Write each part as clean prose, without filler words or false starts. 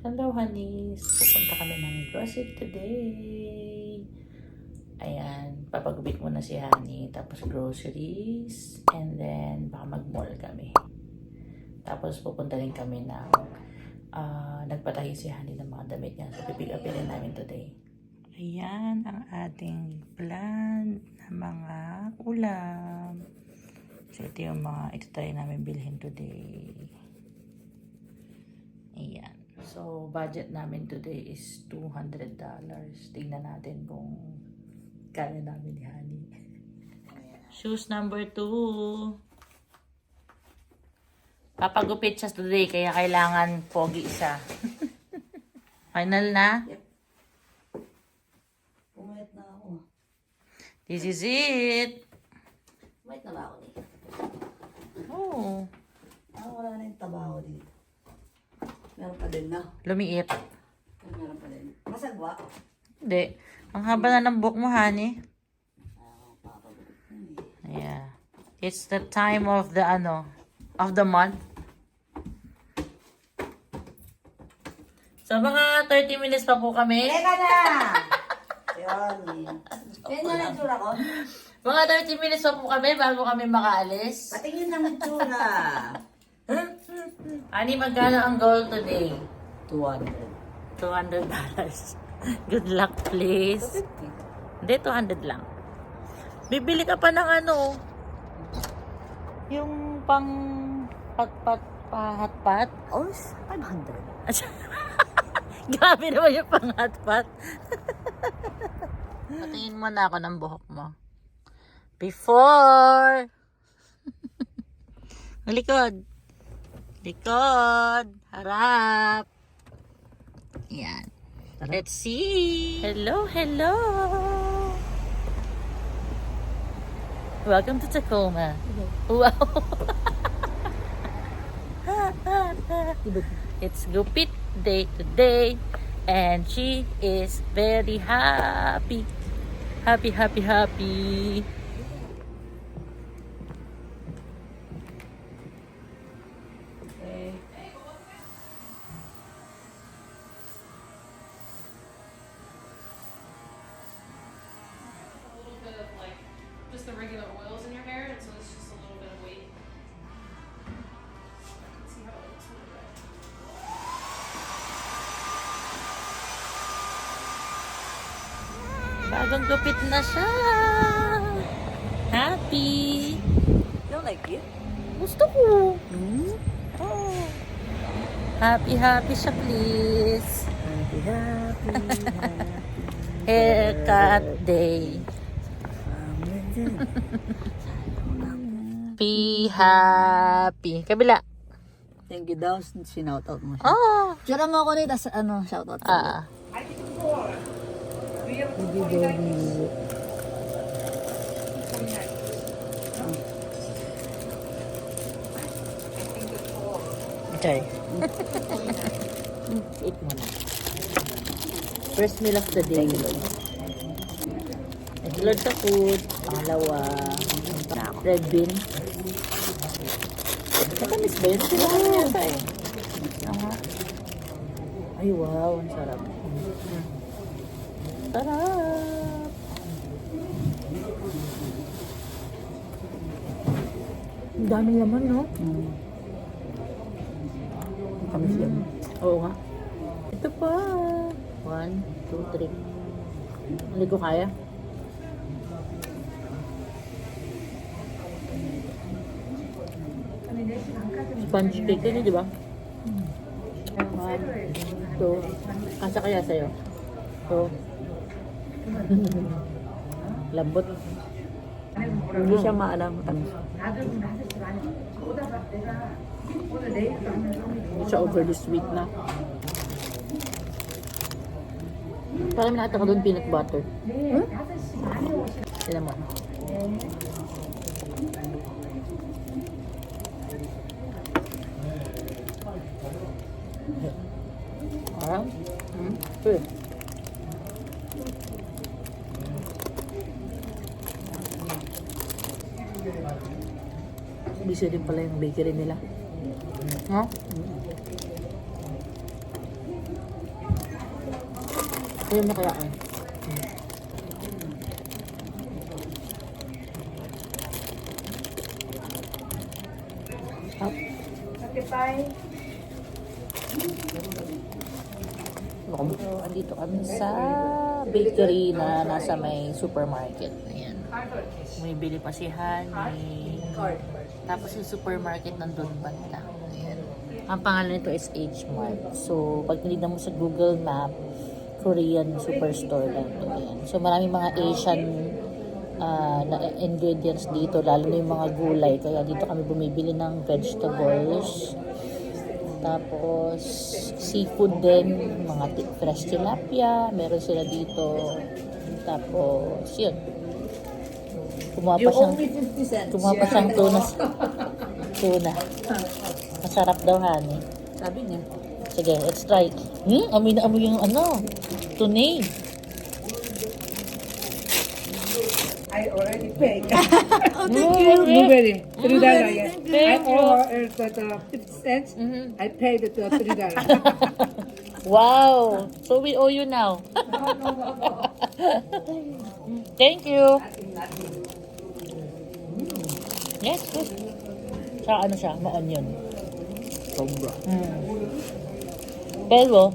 Hello, honeys. Pupunta kami ng grocery today. Ayan, papagupit muna si Honey. Tapos groceries. And then, baka mag-mall kami. Tapos pupunta rin kami ng nagpatahi si Honey ng mga damit niya. So, pipick upin rin namin today. Ayan ang ating plan na mga ulam. So, ito yung mga ito namin bilhin today. Ayan. So, budget namin today is $200. Tingnan natin kung kaya namin ni Honey. Shoes number 2. Papagupit siya today, kaya kailangan pogi siya. Final na? Yep. Pumayat na ako. This is it. Pumayat na ba ako dito? Oh, Wala na yung tabaho dito. Meron pa din na. lumiit. Meron pa din. Masagwa. Hindi. Ang haba na ng buhok mo, Honey. Papagulit na eh. Yeah. It's the time of the of the month. So, mga 30 minutes pa po kami. Teka na! Yun. Kaya na lang tsura ko. Mga 30 minutes pa po kami bago kami makaalis. Patingin ng tsura. Ani, magkano ang goal today? 200. $200. Good luck, please. 250. Hindi, 200 lang. Bibili ka pa ng yung pang pahat-pat. Oh, 500. Grabe naman yung pang hot-pot. Patingin mo na ako ng buhok mo. Before. Likod. Likod. Harap. Yan. Let's see. Hello, hello. Welcome to Tacoma. Wow. It's Gupit day today. And she is very happy. Happy, happy, happy. Just the regular oils in your hair, and so it's just a little bit of weight. Let's see how it looks when it's wet. Bagong gupit na siya. Happy. You don't like it? Gusto ko. Oh. Happy, happy siya, please. Happy, happy, happy. Haircut day. Be happy. Kabila. Thank you daw. Sinoutout mo siya. Oh. Tsura mo ako rin. Tas shoutout ko. Okay. Eat mo na. First meal of the day. Nag-load sa food. Pangalawa. Red bean. Matamis ba yun? Sinabi niya sa eh. Ay, wow. Ang sarap. Sarap. Ang daming laman, no? Kamis yan. Oo nga. Ito pa. 1, 2, 3. Hindi ko kaya. Sponge cake yun, di ba? 1, 2. Kasa kaya sa'yo? 2. Lambot. Hindi siya maalam. Tamis. Hindi siya overly sweet na. Parang may nakita ko doon peanut butter. Sila mo. Parang? Good. Busy din pala yung bakery nila. No? Ayun na kayaan. So, andito kami sa bakery na nasa may supermarket. Ayan. May bili pa si Honey. Tapos yung supermarket nandun banda. Ayan. Ang pangalan nito is H Mart. So, pag tinignan mo sa Google Map, Korean superstore lang ito. Ayan. So, maraming mga Asian na ingredients dito, lalo na yung mga gulay. Kaya dito kami bumibili ng vegetables. Tapos, seafood din, mga fresh tilapia, meron sila dito. Tapos, yun. Kumuha pa siyang 50 cents. tuna. Masarap daw, Honey. Sabi niya. Sige, let's try. Amoy na amoy yung tunay. I already paid. Oh, thank you. Blueberry, $3. Yes. Thank I you. owe her the 50 cents. I paid the $3. Wow! So we owe you now. Thank you. Yes, yes. Sa ano siya? Ma-onion. Sobra. Pero,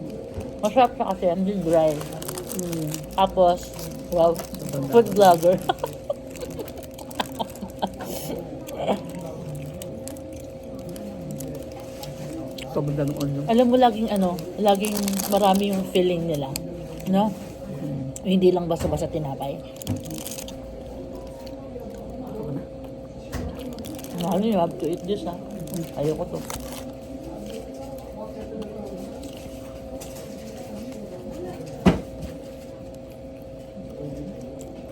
masarap siya kasi. Hindi dry. Tapos, wow. Food vlogger. Sobra ng onion. Alam mo, laging marami yung filling nila. No? Hindi lang basta-basta tinapay. You have to eat this, ha? Ayoko to.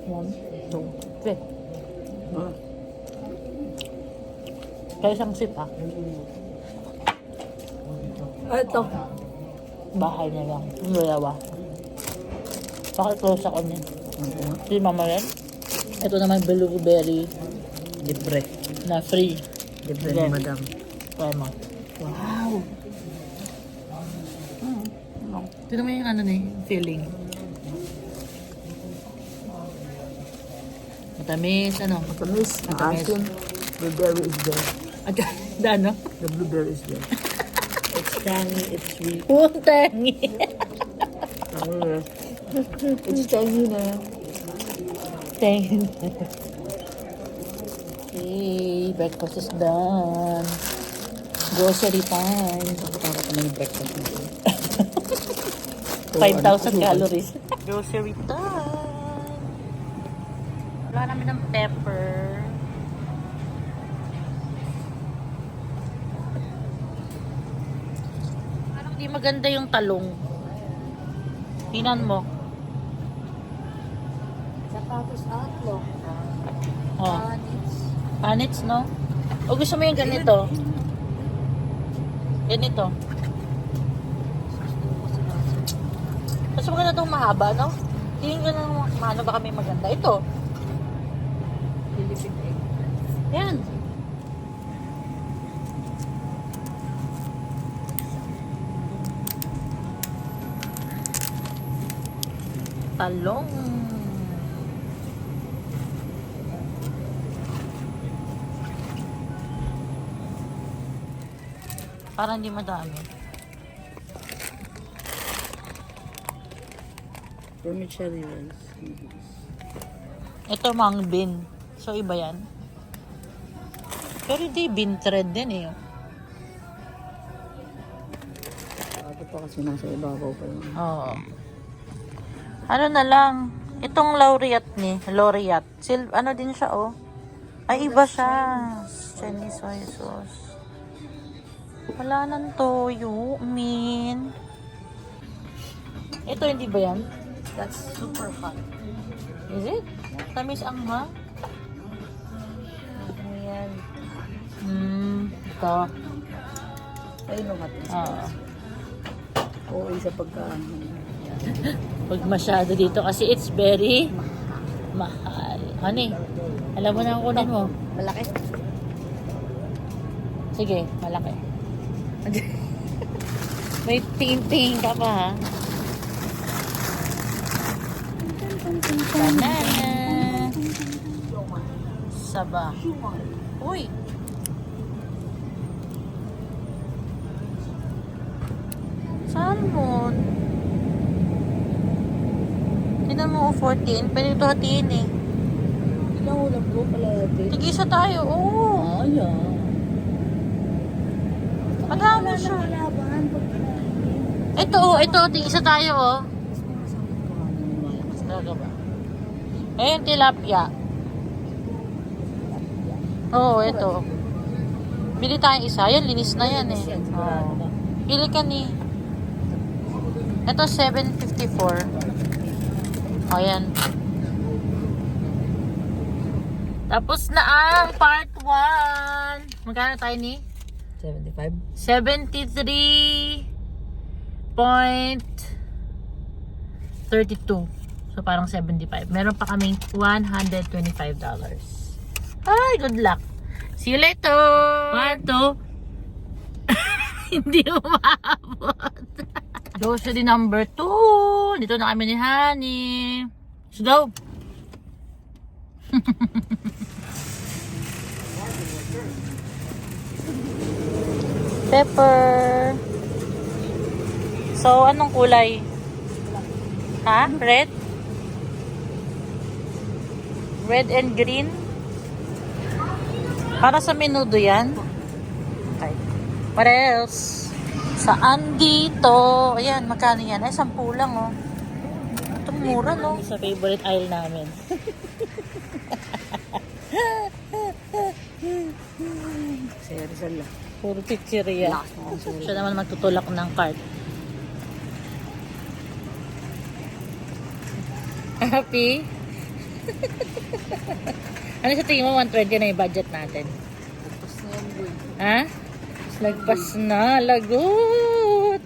One, two, three. Kaya isang sip, ha? Ito. Bahay na lang. Yung dalawa. Paki-close ako niya. Si Mama Ren. Ito naman blueberry Libre. na free. Libre Sige. ni Madam. Try mo. Wow! Tignan mo yung filling. Matamis, Matamis. Matamis. Asin. The berry is there. Ano? The blueberry is there. It's tangy. It's sweet. Tangi. It's tangy na. Tangi. Okay, breakfast is done. Grocery time. Para kami ng breakfast natin. 5,000 calories. Grocery time. Wala namin ng pepper. Parang di maganda yung talong. Tingnan mo. Sapatos atlong. Oh. Panits, no? O gusto mo yung ganito? Ganito. Mas maganda itong mahaba, no? Tingin ko na ano ba kami maganda. Ito. Philippine egg. Yan. Talong. Para hindi madami. Vermicelli rice. Ito mang bean. So iba yan. Pero hindi bean thread din eh. Ito pa kasi nasa ibabaw pa yun. Oo. Ano na lang. Itong laureate ni. Laureate. Ano din siya oh. Ay iba siya. Chinese soy sauce. Wala nang toyo. Min. Ito hindi ba yan? That's super hot. Is it? Tamis ang ha? Ayan. Ito. Ay, no, matis. Oo, isa pagkaan. Pag masyado dito kasi it's very mahal. Honey, alam mo na ang kunin mo. Malaki. Sige, malaki. May tingin-tingin ka pa ha. Banana. Saba. Uy! Salmon. Tingnan mo, 14. Pwede ito hatiin eh. Ilang ulam ko pala natin. Tig-isa tayo, oo. Ayan. Madami siya. Laban, pag kinain. Ito, tig-isa tayo, oh. Talaga ba? Ayun, tilapia. Oo, ito. Bili tayong isa. Yan, linis na yan eh. Oo. Pili ka ni. Ito, 7.54. Ayan. Tapos na ang part 1. Magkano tayo ni? 75. 73.32. So, parang 75. Meron pa kaming $125. Ay, good luck. See you later. Part 2. Hindi umabot. Grocery number 2. Dito na kami ni Honey. Let's go. Pepper. So, anong kulay? Ha? Red? Red and green? Para sa menudo yan? Okay. What else? Saan dito? Ayan, magkano yan? Ay, 10 lang, oh. Ito, mura, no? Sa favorite aisle namin. Seriously lang. Puro pizzeria. Siya naman magtutulak ng cart. Happy? Ano sa tingin mo? 120 na yung budget natin. Tapos na yan, boy. Ha? Lagpas na. Lagot.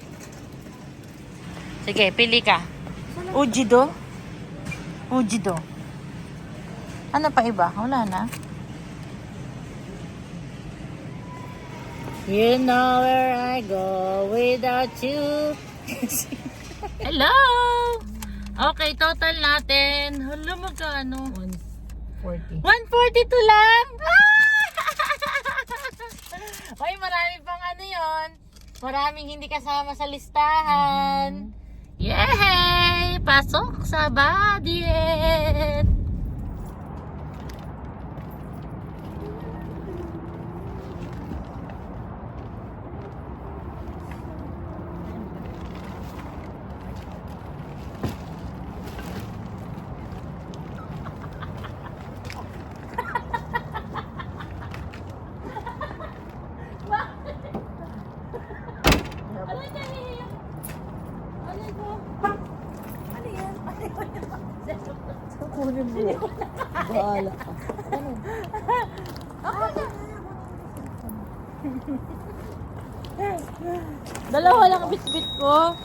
Sige, pili ka. Ujido? Ujido. Ano pa iba? Wala na. You know where I go without you. Hello! Okay, total natin. Hala, magkano? 140. 142 lang! Ay, marami pang ano yon. Maraming hindi kasama sa listahan. Yay! Pasok sa budget! Kunin mo. Bahala ka. Dalawa lang bitbit ko.